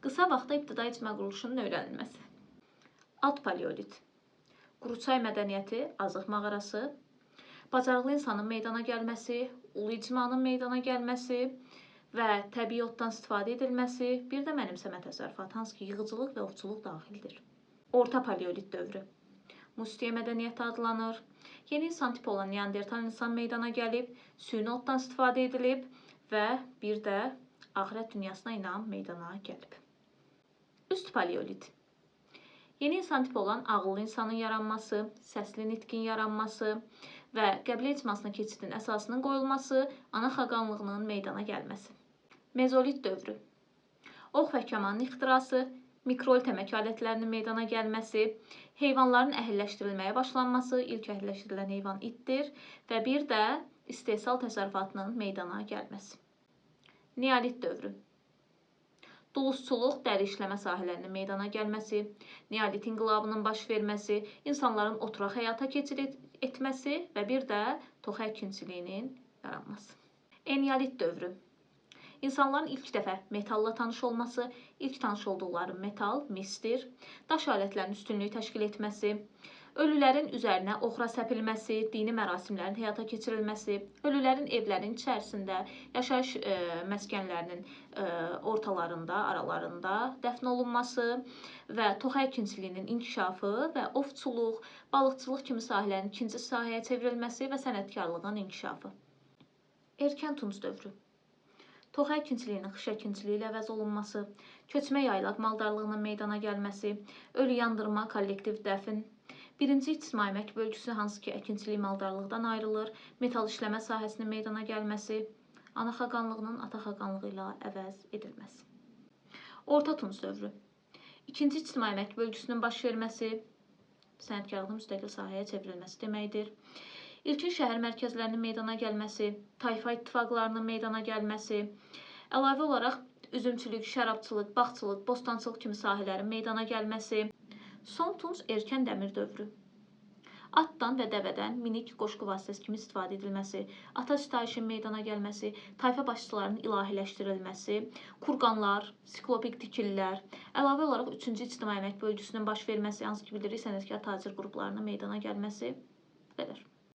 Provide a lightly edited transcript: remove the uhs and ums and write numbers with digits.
Qısa vaxtda ibtidai icma quruluşunun öyrənilməsi. Alt paleolit. Quruçay mədəniyyəti, Azıq mağarası, bacarıqlı insanın meydana gəlməsi, ulu icmanın meydana gəlməsi və təbii otdan istifadə edilməsi, bir də mənimsəmə təsərrüfatı, hansı ki, yığıcılıq və ovçuluq daxildir. Orta paleolit dövrü. Mustiye mədəniyyəti adlanır. Yeni insan tipi olan Neandertal insan meydana gəlib, süni otdan istifadə edilib və bir də axirət dünyasına inam meydana gəlib. Üst paleolit. Yeni insan tipi olan ağıllı insanın yaranması, səsli nitqin yaranması və qəbilə icmasına keçidin əsasının qoyulması, ana xaqanlığının meydana gəlməsi. Mezolit dövrü. Ox və kamanın ixtirası, mikrolit əmək alətlərinin meydana gəlməsi, heyvanların əhilləşdirilməyə başlanması, ilk əhilləşdirilən heyvan itdir və bir də istehsal təsərrüfatının meydana gəlməsi. Neolit dövrü. Dulusçuluq, dəri işləmə sahələrinin meydana gəlməsi, neolit inqilabının baş verməsi, insanların oturaq həyata keçid etməsi və bir də toxa əkinçiliyinin yaranması. Eneolit dövrü. İnsanların ilk dəfə metalla tanış olması, ilk tanış olduqları metal misdir, daş alətlərinin üstünlüyü təşkil etməsi, ölülərin üzərinə oxra səpilməsi, dini mərasimlərin həyata keçirilməsi, ölülərin evlərin içərisində, yaşayış məskənlərinin ortalarında, aralarında dəfn olunması və toxa əkinçiliyinin inkişafı və ovçuluq, balıqçılıq kimi sahələrin ikinci sahəyə çevrilməsi və sənətkarlığın inkişafı. Erkən tunc dövrü. Toxa əkinçiliyinin xış əkinçiliyi ilə əvəz olunması, köçmə yaylaq maldarlığının meydana gəlməsi, ölü yandırma, kollektiv dəfn, birinci ictimai əmək bölgüsü, hansı ki, əkinçilik maldarlıqdan ayrılır, metal işləmə sahəsinin meydana gəlməsi, ana xaqanlığının ata xaqanlığı ilə əvəz edilməsi. Orta tunc dövrü. İkinci ictimai əmək bölgüsünün baş verməsi, sənətkarlığın müstəqil sahəyə çevrilməsi deməkdir. İlkin şəhər mərkəzlərinin meydana gəlməsi, tayfa ittifaqlarının meydana gəlməsi, əlavə olaraq üzümçülük, şərabçılıq, bağçılıq, bostançılıq kimi sahələrin meydana gəlməsi. Son tunc erkən dəmir dövrü. Atdan və dəvədən minik qoşqu vasitəsi kimi istifadə edilməsi, ata sitayişin meydana gəlməsi, tayfa başçılarının ilahiləşdirilməsi, kurqanlar, siklopik tikililər, əlavə olaraq 3-cü ictimai əmək bölgüsünün baş verməsi, hansı ki, bilirik, sənətkar tacir qruplarının meydana gəlməsi qədər.